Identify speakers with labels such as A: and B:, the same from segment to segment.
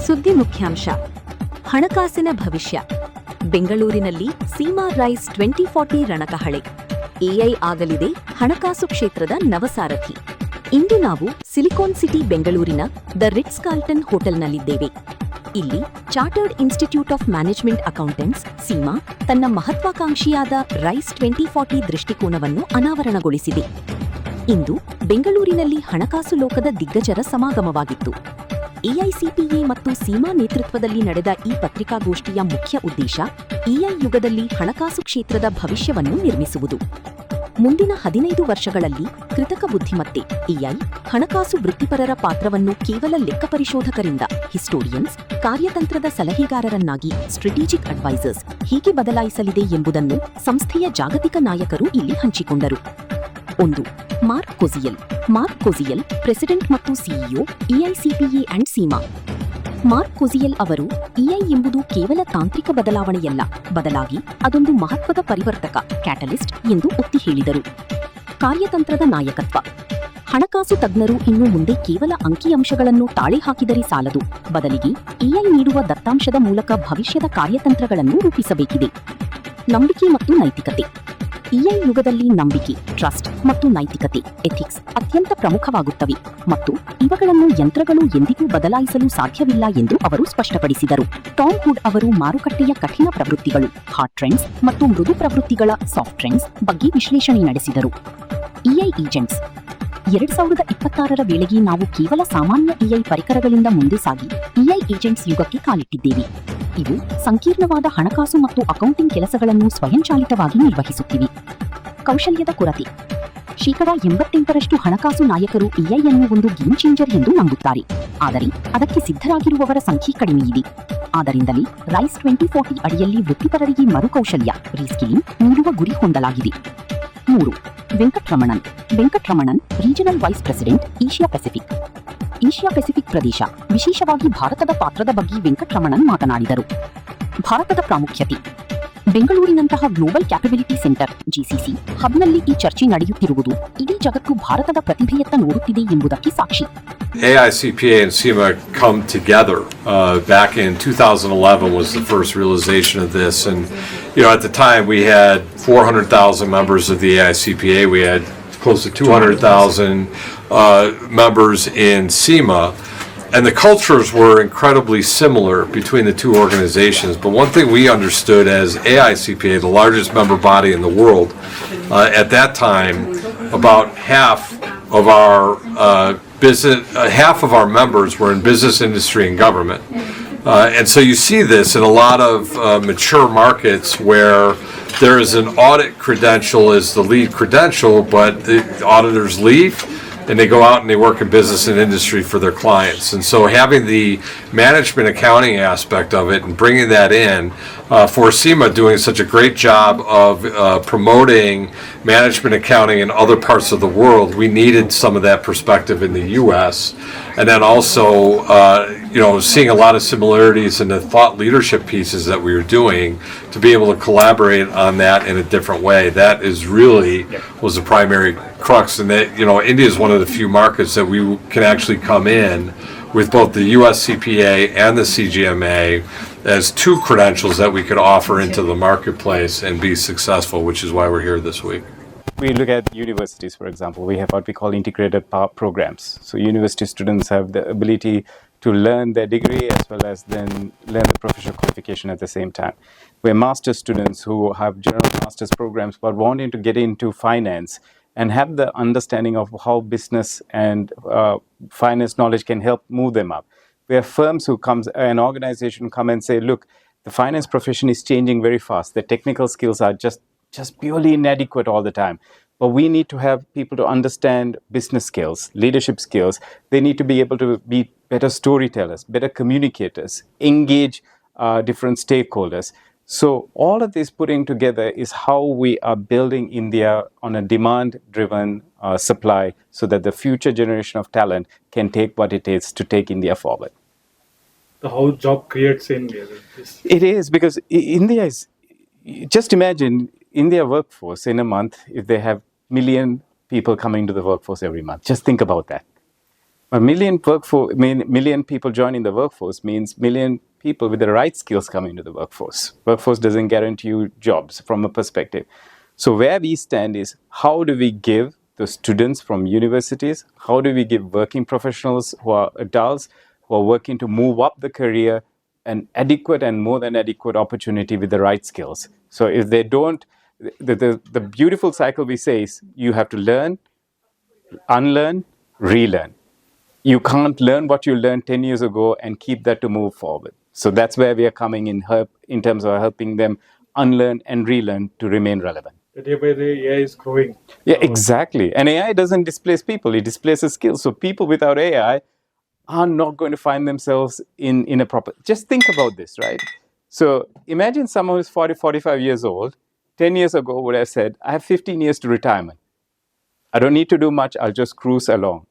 A: ಸುದ್ದಿ ಮುಖ್ಯಾಂಶ. ಹಣಕಾಸಿನ ಭವಿಷ್ಯ. ಬೆಂಗಳೂರಿನಲ್ಲಿ ಸೀಮಾ ರೈಸ್ 2040 ರಣಕಹಳೆ. ಎಐ ಆಗಲಿದೆ ಹಣಕಾಸು ಕ್ಷೇತ್ರದ ನವಸಾರಥಿ. ಇಂದು ನಾವು ಸಿಲಿಕಾನ್ ಸಿಟಿ ಬೆಂಗಳೂರಿನ ದ ರಿಟ್ಸ್-ಕಾರ್ಲ್ಟನ್ ಹೋಟೆಲ್ನಲ್ಲಿದ್ದೇವೆ. ಇಲ್ಲಿ chartered institute of management accountants CIMA ತನ್ನ ಮಹತ್ವಾಕಾಂಕ್ಷಿಯಾದ ರೈಸ್ 2040 ದೃಷ್ಟಿಕೋನವನ್ನು ಅನಾವರಣಗೊಳಿಸಿದೆ. ಇಂದು ಬೆಂಗಳೂರಿನಲ್ಲಿ ಹಣಕಾಸು ಲೋಕದ ದಿಗ್ಗಜರ ಸಮಾಗಮವಾಗಿತ್ತು. AICPA ಮತ್ತು ಸಿಮಾ ನೇತೃತ್ವದಲ್ಲಿ ನಡೆದ ಈ ಪತ್ರಿಕಾಗೋಷ್ಠಿಯ ಮುಖ್ಯ ಉದ್ದೇಶ ಎಐ ಯುಗದಲ್ಲಿ ಹಣಕಾಸು ಕ್ಷೇತ್ರದ ಭವಿಷ್ಯವನ್ನು ನಿರ್ಮಿಸುವುದು. ಮುಂದಿನ 15 ವರ್ಷಗಳಲ್ಲಿ ಕೃತಕ ಬುದ್ಧಿಮತ್ತೆ ಎಐ ಹಣಕಾಸು ವೃತ್ತಿಪರರ ಪಾತ್ರವನ್ನು ಕೇವಲ ಲೆಕ್ಕ ಪರಿಶೋಧಕರಿಂದ ಹಿಸ್ಟೋರಿಯನ್ಸ್, ಕಾರ್ಯತಂತ್ರದ ಸಲಹೆಗಾರರನ್ನಾಗಿ ಸ್ಟ್ರಾಟಜಿಕ್ ಅಡ್ವೈಸರ್ಸ್ ಹೇಗೆ ಬದಲಾಯಿಸಲಿದೆ ಎಂಬುದನ್ನು ಸಂಸ್ಥೆಯ ಜಾಗತಿಕ ನಾಯಕರು ಇಲ್ಲಿ ಹಂಚಿಕೊಂಡರು. 1. ಮಾರ್ಕ್ ಕೊಜಿಯಲ್, ಪ್ರೆಸಿಡೆಂಟ್ ಮತ್ತು CEO AICPA and Seema. Mark ಕೊಜಿಯಲ್ ಅವರು ಎಐ ಎಂಬುದು ಕೇವಲ ತಾಂತ್ರಿಕ ಬದಲಾವಣೆಯಲ್ಲ, ಬದಲಾಗಿ ಅದೊಂದು ಮಹತ್ವದ ಪರಿವರ್ತಕ ಕ್ಯಾಟಲಿಸ್ಟ್ ಎಂದು ಒತ್ತಿ ಹೇಳಿದರು. ಕಾರ್ಯತಂತ್ರದ ನಾಯಕತ್ವ. ಹಣಕಾಸು ತಜ್ಞರು ಇನ್ನು ಮುಂದೆ ಕೇವಲ ಅಂಕಿಅಂಶಗಳನ್ನು ತಾಳೆ ಹಾಕಿದರೆ ಸಾಲದು, ಬದಲಿಗೆ ಎಐ ನೀಡುವ ದತ್ತಾಂಶದ ಮೂಲಕ ಭವಿಷ್ಯದ ಕಾರ್ಯತಂತ್ರಗಳನ್ನು ರೂಪಿಸಬೇಕಿದೆ. ನಂಬಿಕೆ ಮತ್ತು ನೈತಿಕತೆ. ಎಐ ಯುಗದಲ್ಲಿ ನಂಬಿಕೆ, ಟ್ರಸ್ಟ್ ಮತ್ತು ನೈತಿಕತೆ ಎಥಿಕ್ಸ್ ಅತ್ಯಂತ ಪ್ರಮುಖವಾಗುತ್ತವೆ ಮತ್ತು ಇವುಗಳನ್ನು ಯಂತ್ರಗಳು ಎಂದಿಗೂ ಬದಲಾಯಿಸಲು ಸಾಧ್ಯವಿಲ್ಲ ಎಂದು ಅವರು ಸ್ಪಷ್ಟಪಡಿಸಿದರು. ಟಾಮ್ ಹುಡ್ ಅವರು ಮಾರುಕಟ್ಟೆಯ ಕಠಿಣ ಪ್ರವೃತ್ತಿಗಳು ಹಾರ್ಡ್ ಟ್ರೆಂಡ್ಸ್ ಮತ್ತು ಮೃದು ಪ್ರವೃತ್ತಿಗಳ ಸಾಫ್ಟ್ ಟ್ರೆಂಡ್ಸ್ ಬಗ್ಗೆ ವಿಶ್ಲೇಷಣೆ ನಡೆಸಿದರು. AI agents. 2026ರ ವೇಳೆಗೆ ನಾವು ಕೇವಲ ಸಾಮಾನ್ಯ ಎಐ ಪರಿಕರಗಳಿಂದ ಮುಂದೆ ಸಾಗಿ ಎಐ ಏಜೆಂಟ್ಸ್ ಯುಗಕ್ಕೆ ಕಾಲಿಟ್ಟಿದ್ದೇವೆ. ಇವು ಸಂಕೀರ್ಣವಾದ ಹಣಕಾಸು ಮತ್ತು ಅಕೌಂಟಿಂಗ್ ಕೆಲಸಗಳನ್ನು ಸ್ವಯಂಚಾಲಿತವಾಗಿ ನಿರ್ವಹಿಸುತ್ತಿವೆ. ಕೌಶಲ್ಯದ ಕೊರತೆ. 88% ಹಣಕಾಸು ನಾಯಕರು ಎಐ ಅನ್ನು ಒಂದು ಗೇಮ್ ಚೇಂಜರ್ ಎಂದು ನಂಬುತ್ತಾರೆ, ಆದರೆ ಅದಕ್ಕೆ ಸಿದ್ಧರಾಗಿರುವವರ ಸಂಖ್ಯೆ ಕಡಿಮೆಯಿದೆ. ಆದ್ದರಿಂದಲೇ ರೈಸ್ 2040 ಅಡಿಯಲ್ಲಿ ವೃತ್ತಿಪರರಿಗೆ ಮರುಕೌಶಲ್ಯ ರೀಸ್ಕಿಲಿಂಗ್ ನೀಡುವ ಗುರಿ ಹೊಂದಲಾಗಿದೆ. 3. Venkat Ramanan, regional vice president Asia Pacific ಪ್ರದೇಶ, ವಿಶೇಷವಾಗಿ ಭಾರತದ ಪಾತ್ರದ ಬಗ್ಗೆ ವೆಂಕಟ್ ರಮಣನ್ ಮಾತನಾಡಿದರು. ಭಾರತದ ಪ್ರಾಮುಖ್ಯತೆ. ಬೆಂಗಳೂರಿನಂತಹ ಗ್ಲೋಬಲ್ ಕ್ಯಾಪಬಿಲಿಟಿ ಸೆಂಟರ್ GCC ಹಬ್ನಲ್ಲಿ ಈ ಚರ್ಚೆ ನಡೆಯುತ್ತಿರುವುದು ಇಡೀ ಜಗತ್ತು ಭಾರತದ ಪ್ರತಿಭೆಯತ್ತ ನೋಡುತ್ತಿದೆ ಎಂಬುದಕ್ಕೆ ಸಾಕ್ಷಿ.
B: AICPA and CIMA come together. Back in 2011 was the first realization of this, and at the time we had 400,000 members of the AICPA. We had close to 200,000 members in CIMA. And the cultures were incredibly similar between the two organizations. But one thing we understood as AICPA, the largest member body in the world, at that time, about half of our members were in business, industry, and government. And so you see this in a lot of mature markets where there is an audit credential as the lead credential, but the auditors leave and they go out and they work in business and industry for their clients. And so having the management accounting aspect of it and bringing that in, for CIMA doing such a great job of promoting management accounting in other parts of the world, we needed some of that perspective in the US. And then also, seeing a lot of similarities in the thought leadership pieces that we were doing to be able to collaborate on that in a different way. That is really was the primary crux. And that, India is one of the few markets that we can actually come in with both the US CPA and the CGMA as two credentials that we could offer into the marketplace and be successful, which is why we're here this week.
C: We look at universities, for example. We have what we call integrated programs. So university students have the ability to learn their degree as well as then learn the professional qualification at the same time. We're master's students who have general master's programs but wanting to get into finance and have the understanding of how business and finance knowledge can help move them up. We have firms an organization come and say, look, the finance profession is changing very fast. The technical skills are just purely inadequate all the time. But we need to have people to understand business skills, leadership skills. They need to be able to be better storytellers, better communicators, engage different stakeholders. So all of this putting together is how we are building India on a demand-driven supply so that the future generation of talent can take what it is to take India forward.
D: The whole job creates India.
C: It is, because India is, just imagine India workforce in a month, if they have million people coming to the workforce every month. Just think about that. A million people joining the workforce means million people with the right skills coming to the workforce. Workforce doesn't guarantee you jobs from a perspective. So where we stand is, how do we give the students from universities, how do we give working professionals who are adults, who are working to move up the career, an adequate and more than adequate opportunity with the right skills. So if they don't, the beautiful cycle we say is, you have to learn, unlearn, relearn. You can't learn what you learned 10 years ago and keep that to move forward. So that's where we are coming in terms of helping them unlearn and relearn to remain relevant.
D: Day by day, AI is growing.
C: Yeah, exactly. And AI doesn't displace people, it displaces skills. So people without AI are not going to find themselves in a proper... Just think about this, right? So imagine someone who's 40, 45 years old, 10 years ago would have said, I have 15 years to retirement. I don't need to do much, I'll just cruise along.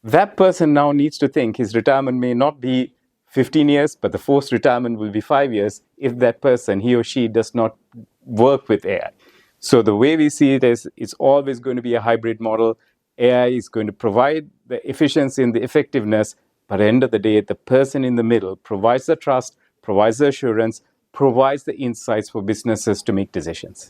C: That person now needs to think his retirement may not be 15 years, but the forced retirement will be 5 years if that person, he or she, does not work with AI. So the way we see it is, it's always going to be a hybrid model. AI is going to provide the efficiency and the effectiveness, but at the end of the day, the person in the middle provides the trust, provides the assurance, provides the insights for businesses to make decisions.